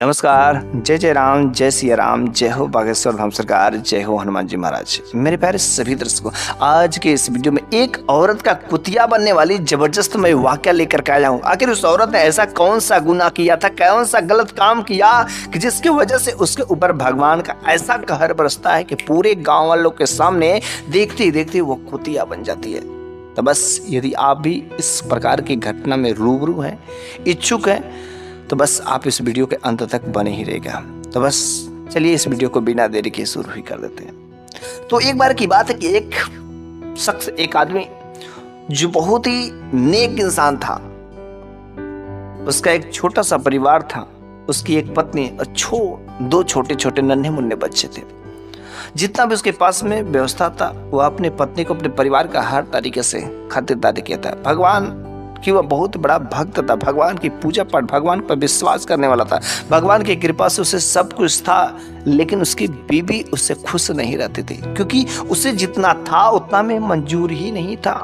नमस्कार। जय जय राम, जय सिया राम, जय हो बागेश्वर धाम सरकार, जय हो हनुमान जी महाराज। मेरे प्यारे सभी दर्शकों, आज के इस वीडियो में एक औरत का कुतिया बनने वाली जबरदस्त मैं वाकया लेकर के आया हूँ। आखिर उस औरत ने ऐसा कौन सा गुनाह किया था, कौन सा गलत काम किया कि जिसकी वजह से उसके ऊपर भगवान का ऐसा कहर बरसता है कि पूरे गाँव वालों के सामने देखते ही देखते वो कुतिया बन जाती है। तो बस यदि आप भी इस प्रकार की घटना में रूबरू हैं, इच्छुक हैं, तो बस आप इस वीडियो के अंत तक बने ही रहेगा। तो बस चलिए इस वीडियो को बिना देरी के शुरू ही कर देते हैं। तो एक बार की बात है कि एक शख्स, एक आदमी जो बहुत ही नेक इंसान था, उसका एक छोटा सा परिवार था, उसकी एक पत्नी और दो छोटे छोटे नन्हे मुन्ने बच्चे थे। जितना भी उसके पास में व्यवस्था था, वह अपने पत्नी को, अपने परिवार का हर तरीके से खातिरदारी किया था। भगवान कि वह बहुत बड़ा भक्त था, भगवान की पूजा पाठ, भगवान पर विश्वास करने वाला था। भगवान की कृपा से उसे सब कुछ था, लेकिन उसकी बीवी उससे खुश नहीं रहती थी, क्योंकि उसे जितना था उतना में मंजूर ही नहीं था।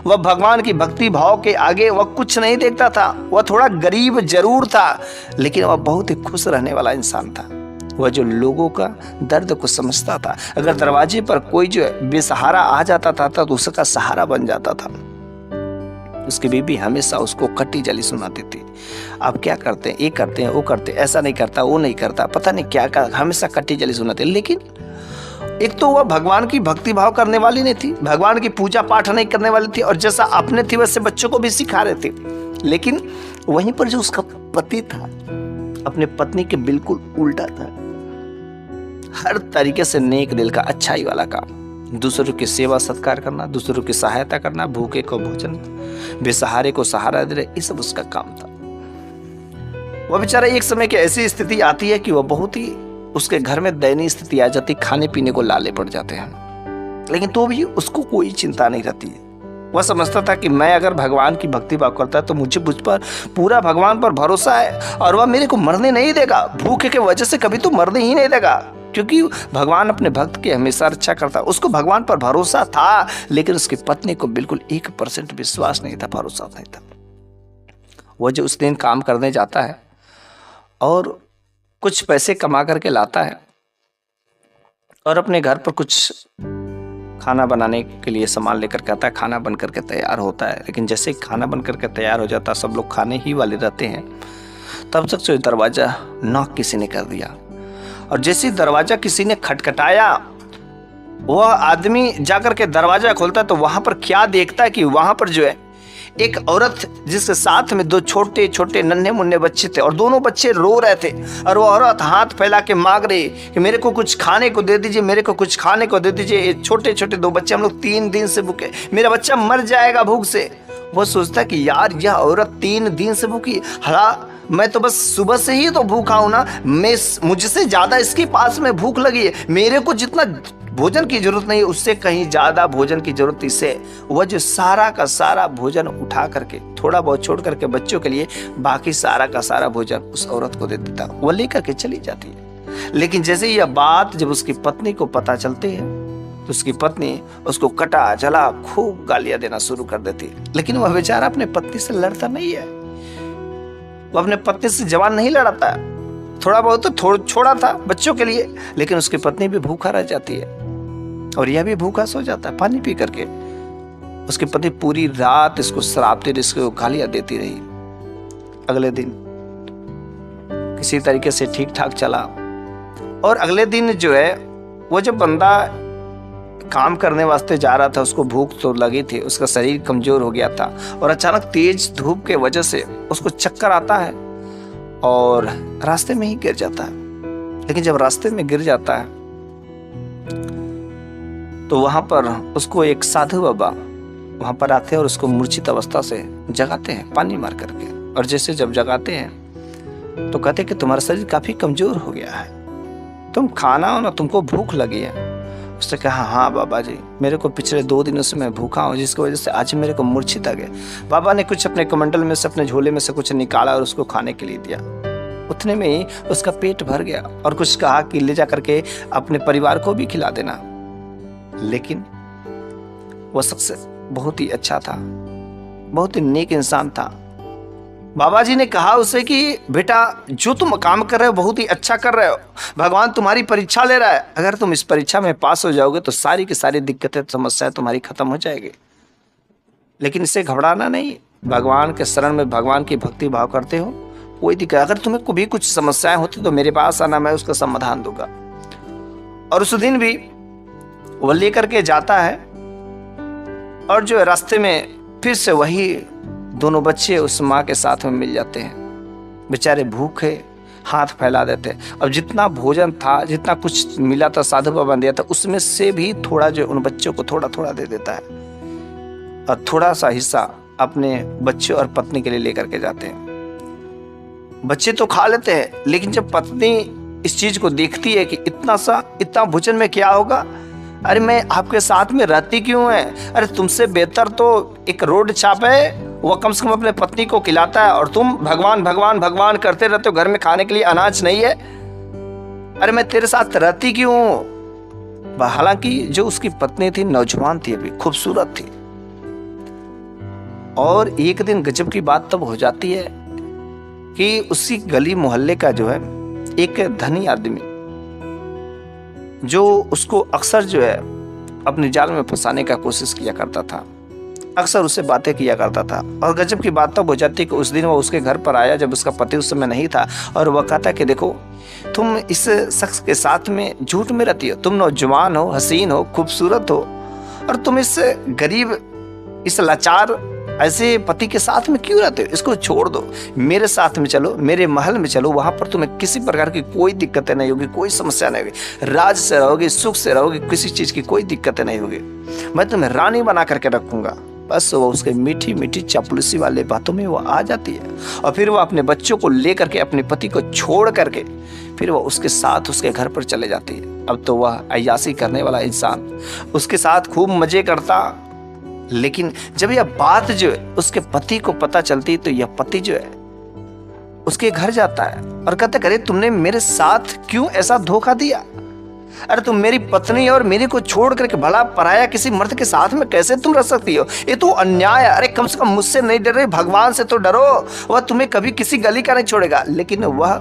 वह भगवान की भक्ति भाव के आगे वह कुछ नहीं देखता था। वह थोड़ा गरीब जरूर था, लेकिन वह बहुत ही खुश रहने वाला इंसान था। वह जो लोगों का दर्द को समझता था। अगर दरवाजे पर कोई जो बेसहारा आ जाता था तो उसका सहारा बन जाता था। उसकी बीबी हमेशा उसको खट्टी जली सुनाती थी। आप क्या करते हैं, ये करते हैं, वो करते हैं, ऐसा नहीं करता, वो नहीं करता, पता नहीं क्या क्या, हमेशा खट्टी जली सुनाती। लेकिन एक तो वह भगवान की भक्ति भाव करने वाली नहीं थी, भगवान की पूजा पाठ नहीं करने वाली थी, और जैसा अपने थी वैसे बच्चों को भी सिखा रहे थे। लेकिन वहीं पर जो उसका पति था, अपने पत्नी के बिल्कुल उल्टा था। हर तरीके से नेक दिल का, अच्छाई वाला काम, दूसरों की सेवा सत्कार करना, दूसरों की सहायता करना, भूखे को भोजन, बेसहारे को सहारा दे रहे, ये सब उसका काम था। वह बेचारा एक समय की ऐसी स्थिति आती है कि वह बहुत ही, उसके घर में दयनीय स्थिति आ जाती, खाने पीने को लाले पड़ जाते हैं। लेकिन तो भी उसको कोई चिंता नहीं रहती है। वह समझता था कि मैं अगर भगवान की भक्ति भाव करता है तो मुझे मुझ पर पूरा भगवान पर भरोसा है, और वह मेरे को मरने नहीं देगा, भूखे के वजह से कभी तो मरने ही नहीं देगा, क्योंकि भगवान अपने भक्त की हमेशा रक्षा करता। उसको भगवान पर भरोसा था, लेकिन उसकी पत्नी को बिल्कुल 1% विश्वास नहीं था, भरोसा नहीं था। वह जो उस दिन काम करने जाता है और कुछ पैसे कमा करके लाता है, और अपने घर पर कुछ खाना बनाने के लिए सामान लेकर के आता है। खाना बन करके तैयार होता है, लेकिन जैसे ही खाना बन करके तैयार हो जाता है, सब लोग खाने ही वाले रहते हैं, तब तक जो दरवाजा नॉक किसी ने कर दिया। और जैसे दरवाजा किसी ने खटखटाया, वह आदमी जाकर के दरवाजा खोलता है तो वहां पर क्या देखता है कि वहां पर जो है एक औरत, जिसके साथ में दो छोटे छोटे नन्हे मुन्ने बच्चे थे, और दोनों बच्चे रो रहे थे, और वो औरत हाथ फैला के मांग रही कि मेरे को कुछ खाने को दे दीजिए, मेरे को कुछ खाने को दे दीजिए। ये छोटे छोटे दो बच्चे, हम लोग 3 दिन से भूखे, मेरा बच्चा मर जाएगा भूख से। वो सोचता कि यार यह औरत 3 दिन से भूखी, हला मैं तो बस सुबह से ही तो भूखा हूं ना, मुझसे ज्यादा इसके पास में भूख लगी है, मेरे को जितना भोजन की जरूरत नहीं, उससे कहीं ज्यादा भोजन की जरूरत इसे। वह जो सारा का सारा भोजन उठा करके, थोड़ा बहुत छोड़ करके बच्चों के लिए, बाकी सारा का सारा भोजन उस औरत को दे देता। वह लेकर के चली जाती है। लेकिन जैसे यह बात जब उसकी पत्नी को पता चलती है, तो उसकी पत्नी उसको कटा जला खूब गालियां देना शुरू कर देती है। लेकिन वह बेचारा अपने पत्नी से लड़ता नहीं है, वह अपने पत्नी से जवान नहीं लड़ाता है। थोड़ा बहुत तो छोड़ा था बच्चों के लिए, लेकिन उसकी पत्नी भी भूखा रह जाती है, और यह भी भूखा सो जाता है पानी पी करके। उसकी पत्नी पूरी रात इसको शराबती रही, इसको गालियां देती रही। अगले दिन किसी तरीके से ठीक ठाक चला, और अगले दिन जो है वो जब बंदा काम करने वास्ते जा रहा था, उसको भूख तो लगी थी, उसका शरीर कमजोर हो गया था, और अचानक तेज धूप के वजह से उसको चक्कर आता है और रास्ते में ही गिर जाता है। लेकिन जब रास्ते में गिर जाता है तो वहां पर उसको एक साधु बाबा वहां पर आते हैं और उसको मूर्छित अवस्था से जगाते हैं पानी मार करके। और जैसे जब जगाते हैं तो कहते हैं कि तुम्हारा शरीर काफी कमजोर हो गया है, तुम खाना हो ना, तुमको भूख लगी है। उसने कहा हाँ बाबा जी, मेरे को पिछले 2 दिनों से मैं भूखा हूँ, जिसकी वजह से आज मेरे को मूर्छित आ गया। बाबा ने कुछ अपने कमंडल में से, अपने झोले में से कुछ निकाला और उसको खाने के लिए दिया। उतने में ही उसका पेट भर गया, और कुछ कहा कि ले जा करके अपने परिवार को भी खिला देना। लेकिन वह शख्स बहुत ही अच्छा था, बहुत ही नेक इंसान था। बाबा जी ने कहा उसे कि बेटा जो तुम काम कर रहे हो बहुत ही अच्छा कर रहे हो, भगवान तुम्हारी परीक्षा ले रहा है, अगर तुम इस परीक्षा में पास हो जाओगे तो सारी की सारी दिक्कतें समस्याएं तुम्हारी खत्म हो जाएगी। लेकिन इससे घबराना नहीं, भगवान के शरण में भगवान की भक्ति भाव करते हो, कोई दिक्कत, अगर तुम्हें भी कुछ समस्याएं होती तो मेरे पास आना, मैं उसका समाधान दूंगा। और उस दिन भी वो लेकर के जाता है और जो रास्ते में फिर से वही दोनों बच्चे उस माँ के साथ में मिल जाते हैं। बेचारे भूखे हाथ फैला देते। अब जितना भोजन था, जितना कुछ मिला था साधु बाबा ने दिया था, उसमें से भी थोड़ा जो उन बच्चों को थोड़ा थोड़ा दे देता है और थोड़ा सा हिस्सा अपने बच्चों और पत्नी के लिए लेकर के जाते हैं। बच्चे तो खा लेते हैं, लेकिन जब पत्नी इस चीज को देखती है कि इतना भोजन में क्या होगा, अरे मैं आपके साथ में रहती क्यों है, अरे तुमसे बेहतर तो एक रोड छाप है, वह कम से कम अपने पत्नी को खिलाता है और तुम भगवान भगवान भगवान करते रहते हो, घर में खाने के लिए अनाज नहीं है, अरे मैं तेरे साथ रहती क्यों। हालांकि जो उसकी पत्नी थी नौजवान थी, अभी खूबसूरत थी। और एक दिन गजब की बात तब हो जाती है कि उसी गली मोहल्ले का जो है एक धनी आदमी, जो उसको अक्सर जो है अपने जाल में फंसाने का कोशिश किया करता था, अक्सर उससे बातें किया करता था। और गजब की बात तब हो जाती कि उस दिन वो उसके घर पर आया जब उसका पति उस समय नहीं था, और वह कहता कि देखो तुम इस शख्स के साथ में झूठ में रहती हो, तुम नौजवान हो, हसीन हो, खूबसूरत हो, और तुम इस गरीब, इस लाचार ऐसे पति के साथ में क्यों रहते हो, इसको छोड़ दो, मेरे साथ में चलो, मेरे महल में चलो, वहां पर तुम्हें किसी प्रकार की कोई दिक्कतें नहीं होगी, कोई समस्या नहीं होगी, राज से रहोगे, सुख से रहोगे, किसी चीज की कोई दिक्कतें नहीं होगी, मैं तुम्हें रानी बना करके रखूंगा। बस वो उसके मीठी मीठी चापलूसी वाले बातों में वो आ जाती है, और फिर वो अपने बच्चों को लेकर के, अपने पति को छोड़ करके फिर वो उसके साथ उसके घर पर चले जाती है। अब तो वह अय्यासी करने वाला इंसान उसके साथ खूब मजे करता, लेकिन जब यह बात जो है उसके पति को पता चलती तो यह पति जो है उसके घर जाता है और कहता, करे तुमने मेरे साथ क्यों ऐसा धोखा दिया, अरे तुम मेरी पत्नी और मेरे को छोड़ करके भला पराया किसी मर्द के साथ में कैसे तुम रह सकती हो, ये तो अन्याय है, अरे कम से कम मुझसे नहीं डर रहे, भगवान से तो डरो, वह तुम्हें कभी किसी गली का नहीं छोड़ेगा। लेकिन वह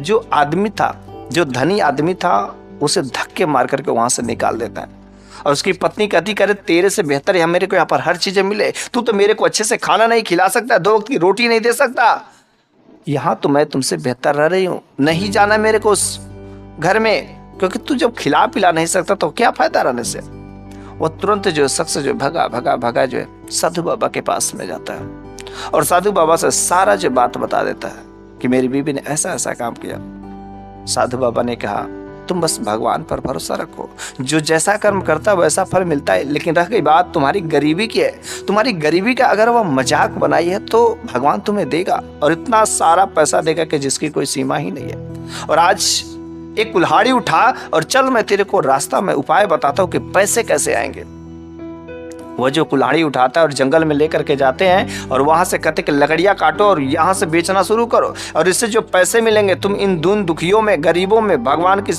जो आदमी था, जो धनी आदमी था, उसे धक्के मार करके वहां से निकाल देता है। और उसकी पत्नी कहती, करे तेरे से बेहतर है मेरे को यहाँ पर हर चीजें मिले, तू तो मेरे को अच्छे से खाना नहीं खिला सकता, 2 वक्त की रोटी नहीं दे सकता, यहाँ तो मैं तुमसे बेहतर रह रही हूँ, नहीं जाना मेरे को उस घर में, क्योंकि तू जब खिला पिला नहीं सकता तो क्या फायदा रहने से। वो तुरंत जो शख्स जो भगा जो है साधु बाबा के पास में जाता है और साधु बाबा से सारा जो बात बता देता है कि मेरी बीवी ने ऐसा ऐसा काम किया। साधु बाबा ने कहा, तुम बस भगवान पर भरोसा रखो, जो जैसा कर्म करता है वैसा फल मिलता है, लेकिन रह गई बात तुम्हारी गरीबी की है, तुम्हारी गरीबी का अगर वह मजाक बनाई है तो भगवान तुम्हें देगा, और इतना सारा पैसा देगा कि जिसकी कोई सीमा ही नहीं है। और आज एक कुल्हाड़ी उठा और चल, मैं तेरे को रास्ता में उपाय बताता हूं कि पैसे कैसे आएंगे। वह जो कुल्हाड़ी उठाता है और जंगल में लेकर के जाते हैं और वहां से कहते कि लकड़ियां काटो और यहां से बेचना शुरू करो, और इससे जो पैसे मिलेंगे तुम इन दुखियों में, गरीबों में, भगवान की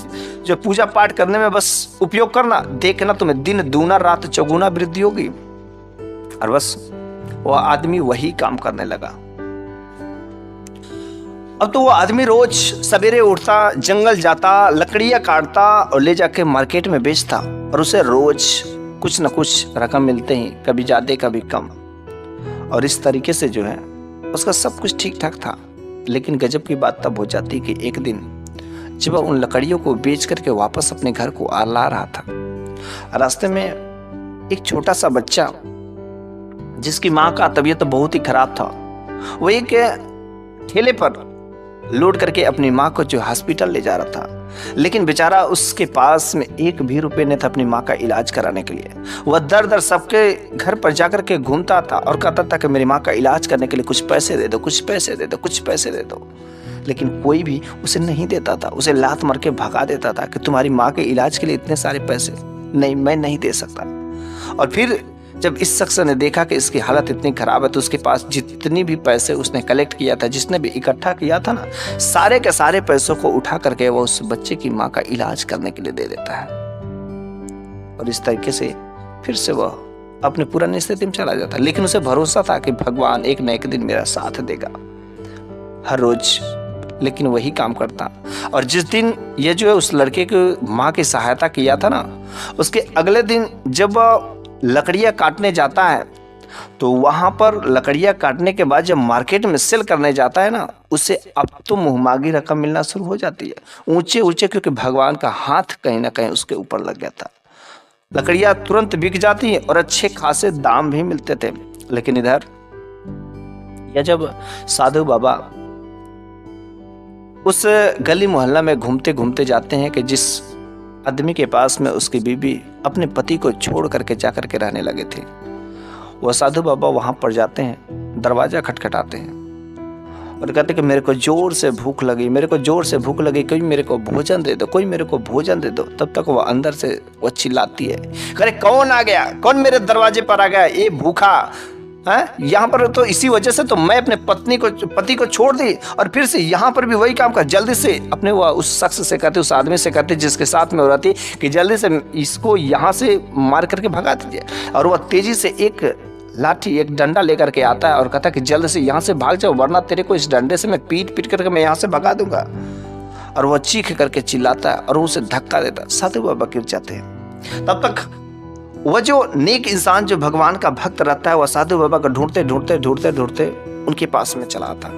जो पूजा पाठ करने में बस उपयोग करना, देखना तुम्हें दिन दूना रात चौगुना वृद्धि होगी। और बस वह आदमी वही काम करने लगा। अब तो वो आदमी रोज सवेरे उठता, जंगल जाता, लकड़ियां काटता और ले जाके मार्केट में बेचता, और उसे रोज कुछ न कुछ रकम मिलते ही, कभी ज्यादा कभी कम। और इस तरीके से जो है उसका सब कुछ ठीक ठाक था। लेकिन गजब की बात तब हो जाती कि एक दिन जब वह उन लकड़ियों को बेच करके वापस अपने घर को ला रहा था, रास्ते में एक छोटा सा बच्चा जिसकी माँ का तबीयत बहुत ही खराब था, वो एक ठेले पर लोड करके अपनी माँ को जो हॉस्पिटल ले जा रहा था, लेकिन बेचारा उसके पास में 1 भी रुपये नहीं था अपनी माँ का इलाज कराने के लिए। वह दर दर सबके घर पर जाकर के घूमता था और कहता था कि मेरी माँ का इलाज करने के लिए कुछ पैसे दे दो, कुछ पैसे दे दो, कुछ पैसे दे दो, लेकिन कोई भी उसे नहीं देता था। उसे लात मार के भगा देता था कि तुम्हारी माँ के इलाज के लिए इतने सारे पैसे नहीं, मैं नहीं दे सकता। और फिर जब इस शख्स ने देखा कि इसकी हालत इतनी खराब है तो उसके पास जितनी भी पैसे उसने कलेक्ट किया था, जिसने भी इकट्ठा किया था ना, सारे के सारे पैसों को उठा करके वो उस बच्चे की माँ का इलाज करने के लिए दे देता है। और इस तरीके से फिर से वह अपने पुरानी स्थिति में चला जाता, लेकिन उसे भरोसा था कि भगवान एक न एक दिन मेरा साथ देगा। हर रोज लेकिन वही काम करता। और जिस दिन ये जो है उस लड़के की माँ की सहायता किया था ना, उसके अगले दिन जब लकड़ियाँ काटने जाता है तो वहां पर लकड़ियाँ काटने के बाद जब मार्केट में सेल करने जाता है ना, उसे अब तो मुहमांगी रकम मिलना शुरू हो जाती है, ऊंचे ऊंचे, क्योंकि भगवान का हाथ कहीं ना कहीं उसके ऊपर लग गया था। लकड़ियाँ तुरंत बिक जाती हैं और अच्छे खासे दाम भी मिलते थे। लेकिन इधर यह जब साधु बाबा उस गली मोहल्ला में घूमते घूमते जाते हैं कि जिस आदमी के पास में उसकी बीबी अपने पति को छोड़ करके जाकर के रहने लगे थे, वह साधु बाबा वहां पर जाते हैं, दरवाजा खटखटाते हैं और कहते कि मेरे को जोर से भूख लगी, मेरे को जोर से भूख लगी, कोई मेरे को भोजन दे दो, कोई मेरे को भोजन दे दो। तब तक वह अंदर से वो चिल्लाती है, अरे कौन आ गया, कौन मेरे दरवाजे पर आ गया, ये भूखा है यहाँ पर। तो इसी वजह से तो मैं अपने पति को छोड़ दी और फिर से यहाँ पर भी वही काम कर। जल्दी से अपने वो उस शख्स से कहते, उस आदमी से कहते जिसके साथ में हो रही थी, कि जल्दी से इसको यहाँ से मार करके भगा दीजिए। और वह तेजी से एक लाठी, एक डंडा लेकर के आता है और कहता है कि जल्द से यहाँ से भाग जाओ, वरना तेरे को इस डंडे से मैं पीट पीट करके मैं यहाँ से भगा दूंगा। और वह चीख करके चिल्लाता है और उसे धक्का देता है। साधु बाबा गिर जाते हैं। तब तक वह जो नेक इंसान जो भगवान का भक्त रहता है, वह साधु बाबा को ढूंढते ढूंढते ढूंढते ढूंढते उनके पास में चला आता।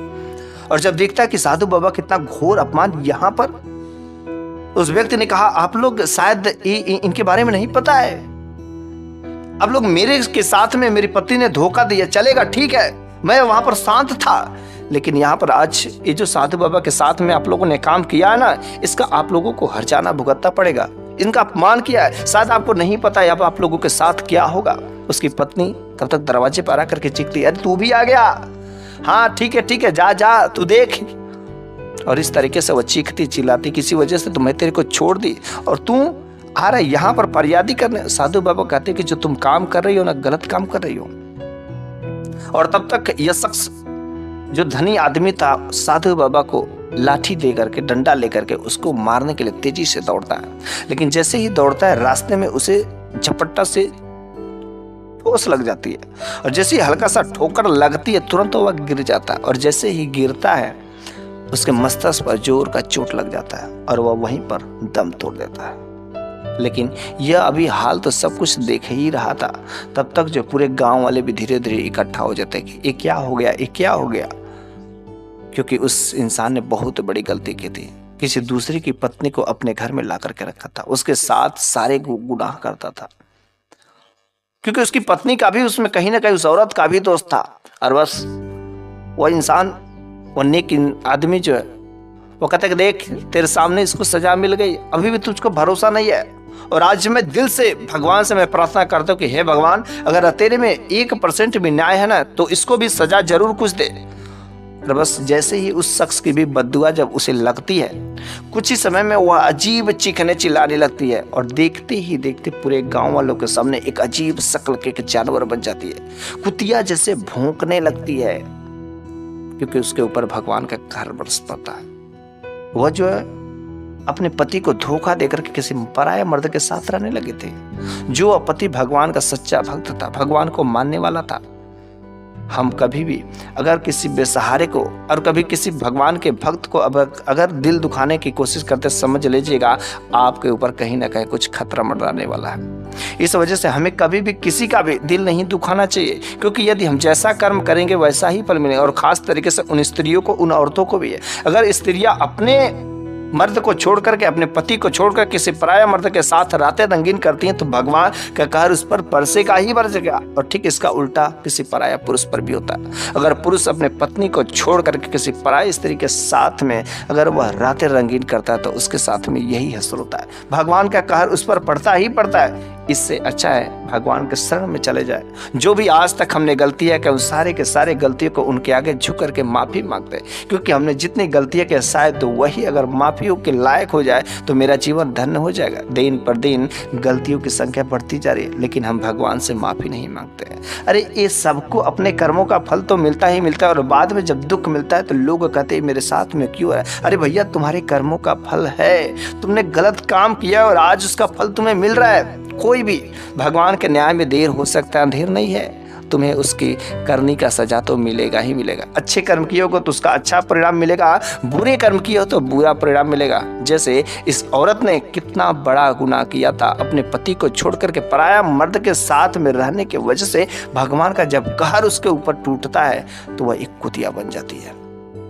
और जब देखता है कि साधु बाबा कितना घोर अपमान यहाँ पर, उस व्यक्ति ने कहा, आप लोग शायद इनके बारे में नहीं पता है, आप लोग मेरे के साथ में मेरी पत्नी ने धोखा दिया, चलेगा ठीक है, मैं वहां पर शांत था, लेकिन यहाँ पर आज ये जो साधु बाबा के साथ में आप लोगों ने काम किया है ना, इसका आप लोगों को हर्जाना भुगतना पड़ेगा, इनका अपमान किया है, शायद आपको नहीं पता है अब आप लोगों के साथ क्या होगा। उसकी पत्नी तब तक दरवाजे पर आकर के चीखती, अरे तू भी आ गया, हाँ ठीक है, जा जा तू देख। और इस तरीके से वह चीखती चिल्लाती, किसी वजह से तो मैं तेरे को छोड़ दी और तू आ रहा है यहाँ पर फरियादी करने। साधु बाबा कहते कि जो तुम काम कर रही हो ना, गलत काम कर रही हो। और तब तक यह शख्स जो धनी आदमी था, साधु बाबा को लाठी दे करके, डंडा लेकर के उसको मारने के लिए तेजी से दौड़ता है। लेकिन जैसे ही दौड़ता है, रास्ते में उसे झपट्टा से ठोस लग जाती है और जैसे ही हल्का सा ठोकर लगती है, तुरंत वह गिर जाता है। और जैसे ही गिरता है, उसके मस्तिष्क पर जोर का चोट लग जाता है और वह वहीं पर दम तोड़ देता है। लेकिन यह अभी हाल तो सब कुछ देख ही रहा था। तब तक जो पूरे गांव वाले भी धीरे धीरे इकट्ठा हो जाते हैं कि ये क्या हो गया, ये क्या हो गया, क्योंकि उस इंसान ने बहुत बड़ी गलती की थी। किसी दूसरे की पत्नी को अपने घर में ला करके रखा था, उसके साथ सारे गुनाह करता था, क्योंकि उसकी पत्नी का भी उसमें कहीं ना कहीं उस औरत का भी दोस्त था। और बस वह इंसान, वह नेक आदमी जो है, वो कहता है कि देख तेरे सामने इसको सजा मिल गई, अभी भी तुझको भरोसा नहीं है। और आज मैं दिल से भगवान से मैं प्रार्थना करता हूँ कि हे भगवान, अगर तेरे में 1% भी न्याय है ना, तो इसको भी सजा जरूर कुछ दे। और बस जैसे ही उस शख्स की भी बद्दुआ जब उसे लगती है, कुछ ही समय में वह अजीब चीखने चिल्लाने लगती है और देखते ही देखते पूरे गांव वालों के सामने एक अजीब शक्ल के एक जानवर बन जाती है। कुतिया जैसे भौंकने लगती है, क्योंकि उसके ऊपर भगवान का कहर बरस पड़ता है। वह जो है अपने पति को धोखा देकर के किसी पराये मर्द के साथ रहने लगे थे। जो पति भगवान का सच्चा भक्त था, भगवान को मानने वाला था। हम कभी भी अगर किसी बेसहारे को और कभी किसी भगवान के भक्त को अगर दिल दुखाने की कोशिश करते, समझ लीजिएगा आपके ऊपर कहीं ना कहीं कुछ खतरा मंडराने वाला है। इस वजह से हमें कभी भी किसी का भी दिल नहीं दुखाना चाहिए, क्योंकि यदि हम जैसा कर्म करेंगे वैसा ही फल मिलेगा। और खास तरीके से उन स्त्रियों को, उन औरतों को भी है, अगर स्त्रियां अपने मर्द को छोड़ करके, अपने पति को छोड़कर किसी पराया मर्द के साथ रातें रंगीन करती हैं, तो भगवान का कहर उस पर बरसेगा ही बरसेगा। और ठीक इसका उल्टा किसी पराया पुरुष पर भी होता है। अगर पुरुष अपने पत्नी को छोड़ करके किसी पराई स्त्री के साथ में अगर वह रातें रंगीन करता है, तो उसके साथ में यही हसर होता है। भगवान का कहर उस पर पड़ता ही पड़ता है। इससे अच्छा है भगवान के शरण में चले जाए। जो भी आज तक हमने गलतियां की, उन सारे के सारे गलतियों को उनके आगे झुक करके माफी मांगते हैं, क्योंकि हमने जितनी गलतियां की, शायद तो वही अगर माफियों के लायक हो जाए तो मेरा जीवन धन्य हो जाएगा। दिन पर दिन गलतियों की संख्या बढ़ती जा रही है, लेकिन हम भगवान से माफी नहीं मांगते हैं। अरे ये सबको अपने कर्मों का फल तो मिलता ही मिलता है, और बाद में जब दुख मिलता है तो लोग कहते हैं मेरे साथ में क्यों है। अरे भैया, तुम्हारे कर्मों का फल है, तुमने गलत काम किया और आज उसका फल तुम्हें मिल रहा है। कोई भी भगवान के न्याय में देर हो सकता है, अंधेर नहीं है। तुम्हें उसकी करनी का सजा तो मिलेगा ही मिलेगा। अच्छे कर्म किए हो तो उसका अच्छा परिणाम मिलेगा, बुरे कर्म किए हो तो बुरा परिणाम मिलेगा। जैसे इस औरत ने कितना बड़ा गुनाह किया था, अपने पति को छोड़ करके पराया मर्द के साथ में रहने की वजह से भगवान का जब कहर उसके ऊपर टूटता है तो वह एक कुतिया बन जाती है।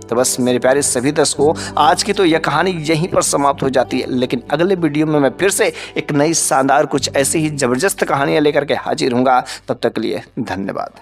तो बस मेरे प्यारे सभी दर्शकों, आज की तो यह कहानी यहीं पर समाप्त हो जाती है, लेकिन अगले वीडियो में मैं फिर से एक नई शानदार कुछ ऐसी ही जबरदस्त कहानियां लेकर के हाजिर हूँगा। तब तक के लिए धन्यवाद।